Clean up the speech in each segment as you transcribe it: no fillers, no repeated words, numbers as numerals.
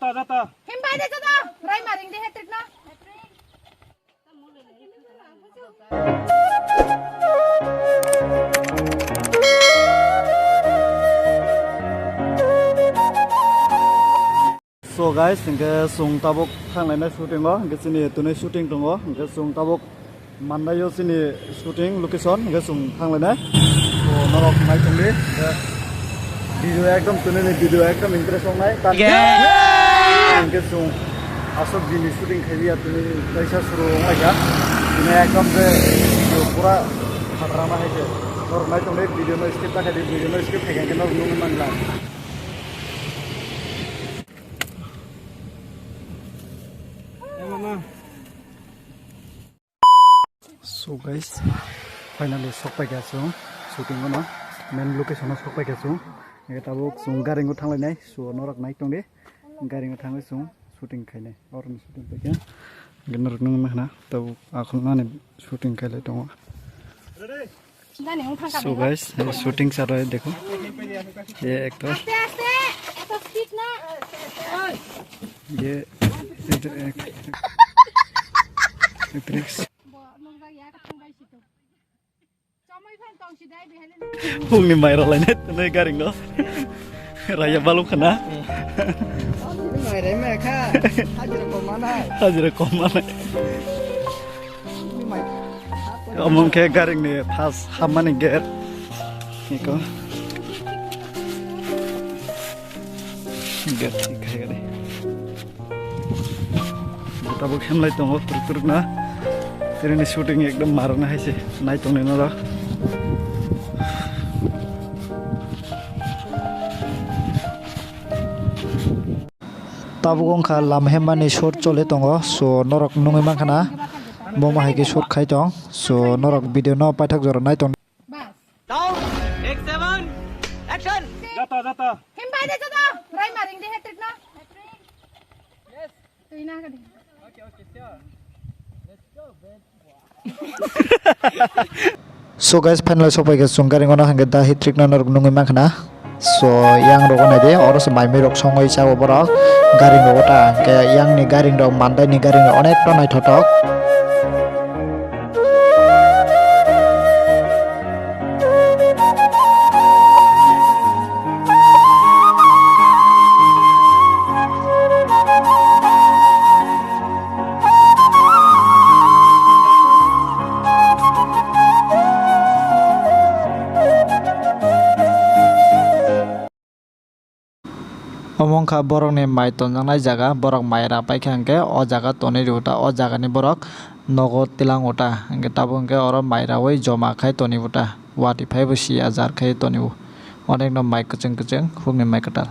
Jata. Himbai de jata. Rai maring de hat trick na. So guys, hingga sung tabok thanglai shooting o, hingga sini tunai shooting dong o, hingga sung tabok mandayo sini shooting location, hingga sung thanglai. So norok mai tongli, video ekdom tunai ni video ekdom interest ong nai. Hingga sung asok bini shooting khayi tunai kaisa suru ong aja. Ini ekdom se video pura khatrama hai je. Norok mai tongli video no skip tak khayi video no skip khayi kan norok nung mangla. So guys, finally sokpai gasu shooting ono main location sokpai gasu ega tabuk sung garing go thanglai nai so norak nai tong de garing go thanglai sung shooting khainai orni shooting paikya ginor nung mahna tabuk akhulna ne shooting khailai tong so guys shooting chal raha hai dekho ye actor ये Hungni mayro lainnya tunai garing lo, raya balu kena. Hajar komana. Omong kayak garing nih, pas hama nih ger, niko. Ger sih kayak gini. Kita bukan lagi tunggu turut na. Ini shooting ekdom marna hai sih, naik tong neno lah. Tabukong kha lamhemani short chole tongo so norok nungai mankana boma haike short khai tong so norok video no paithak jor nai tong down take 7 action jata Himbai de jata. Rai maring de hat trick na. Yes. Tuina ka di. okay sure let's go babe. So guys, finally sopai ke sunggaring ono hangga da hitrik na norok nungai mankana so yang roko na de oros mai mai rok songoi chawo borok garing rok ta ke yang ni garing rok mandai ni garing rok onek to nai thotok omongkha borok ni mai tonjaknai jaga borok mai ra paikha hingke o jaga tonei ruta o jaga ni borok nogo tilang uta hingke tabo hingke oro mai rawai joma khai toni uta wati phai bo si ajar khai toni u onek no mai kuchung hukni mai katal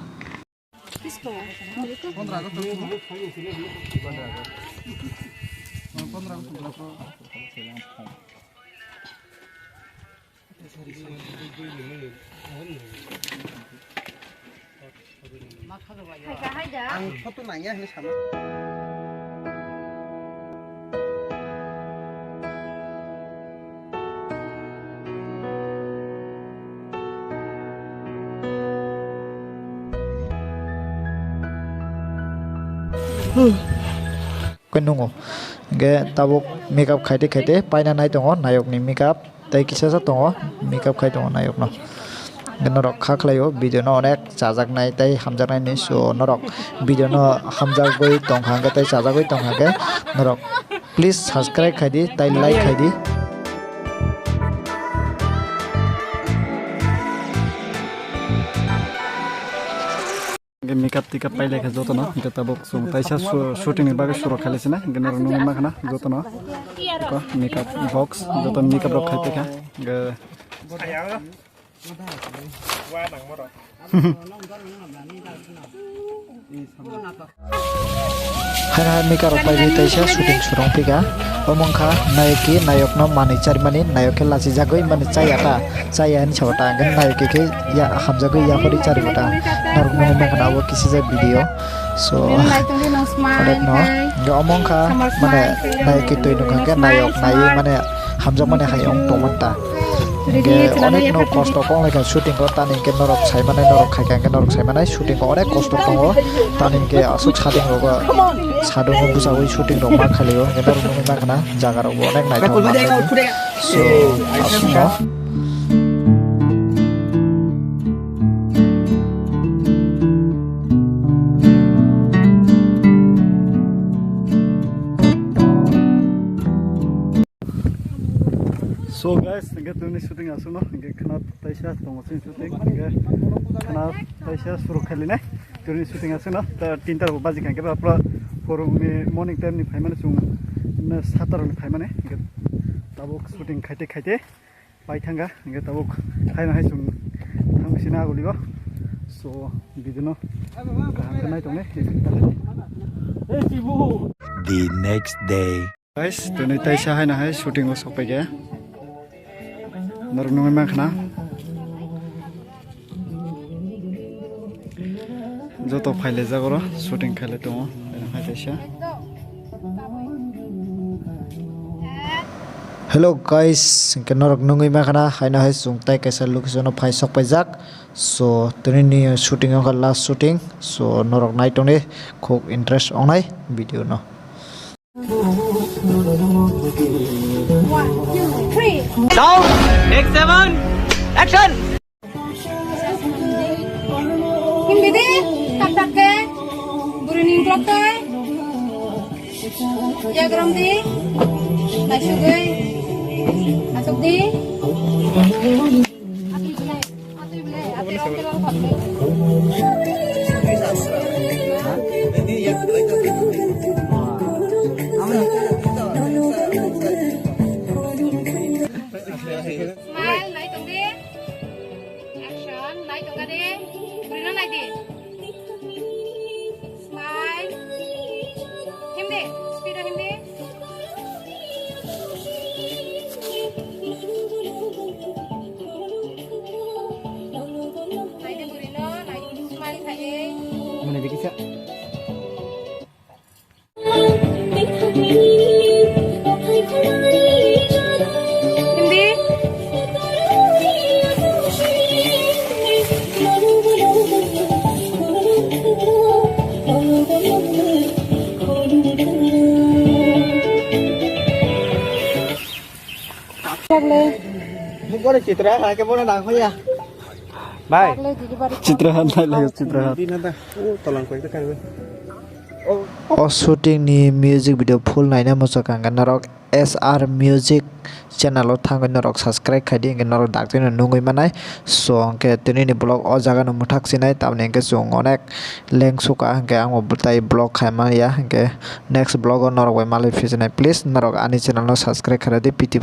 Ang foto nanya ini sama Kenungo, ge tabuk makeup khaite paina nai tongo nayok ni makeup tai kisa sa tongo makeup khai tongo nayok no norok khaklayo video no onek chajaknai tai hamjaknai ni so norok video no hamjakgoi tongkhangke tai chajakgoi tongkhangke norok please subscribe khaidi tai like khaidi makeup tika paile kha joto no eta tabok sung taisa shooting ni bagai suro khale sina gnor nung ma khana joto no ko makeup box joto makeup rok khai tika ge hai makeup rok pai taisa shooting surong tika omongkha nayok no mani charmani nayok ke lasi jagoi mani chayata chayan chota gan nayok ke ya hamjagoi ya pori charibata norok no ma khana wo kisi ja video so onek no ge omongkha mane nayok ke toy no ke nayok nai mane hamjak mane hayong tomata ready অনেক celana ya কষ্ট কম লাগে shooting কো তানিকে নরক সাইমানাই নরক খাইকাঙ্কে নরক সাইমানাই shooting কো অনেক কষ্ট দङ তানিকে আসুক সাদিং রগা সাদুং বুসাওই shooting রং मा খালিও কে নরক নরক মাখানা জায়গা রগ অনেক নাইথাও সো আসুন So guys, nge tuni shooting asuno nge khana taisha tongsin shooting nge khana taisha suru khali ne tuni shooting asuno ta 3 tar baji khanke ba pra forung ni morning time ni phaimane chung na 7 tar ni phaimane nge tabuk shooting khaite khaite pai thanga nge tabuk khaina hai chung thangsina guligo so bidino kanai tongne The next day. guys tuni taisha haina hai shooting o sopai ge Narung nungai mang khana joto phaile jagoro shooting khale tongo haitesha Hello guys ke norok nungai mang khana haina hai sungtai kaisa location of phai sok paijak so tuni ni shooting o last shooting so norok nai tongne khok interest ongnai video no 1 2 3 Down. Take 7. Action. Hindi di katak ke burining klok ke jagram di masuk ke masuk di ati smile naik tong di action naik tong di burining naik di smile hindi speed hindi naik di burining naik smile thaye Mana dikisa? hindi Bukan citra, kayak mana dah kau ya? Bye. Chitrahaar नाइ लाग्यो Chitrahaar Dinata. Oh, tolong kau itu kan. o shooting ni music video full naina mochakanga narok SR music channel o thangoi narok subscribe khai di narok dakte na nungoi manai so ke tini ni blog o jaga no muthak sinai tamne ke chung onek link suka ke ang butai blog khai ma ya ke next blog o narok bai malai fisinai please narok ani channel no subscribe khai di piti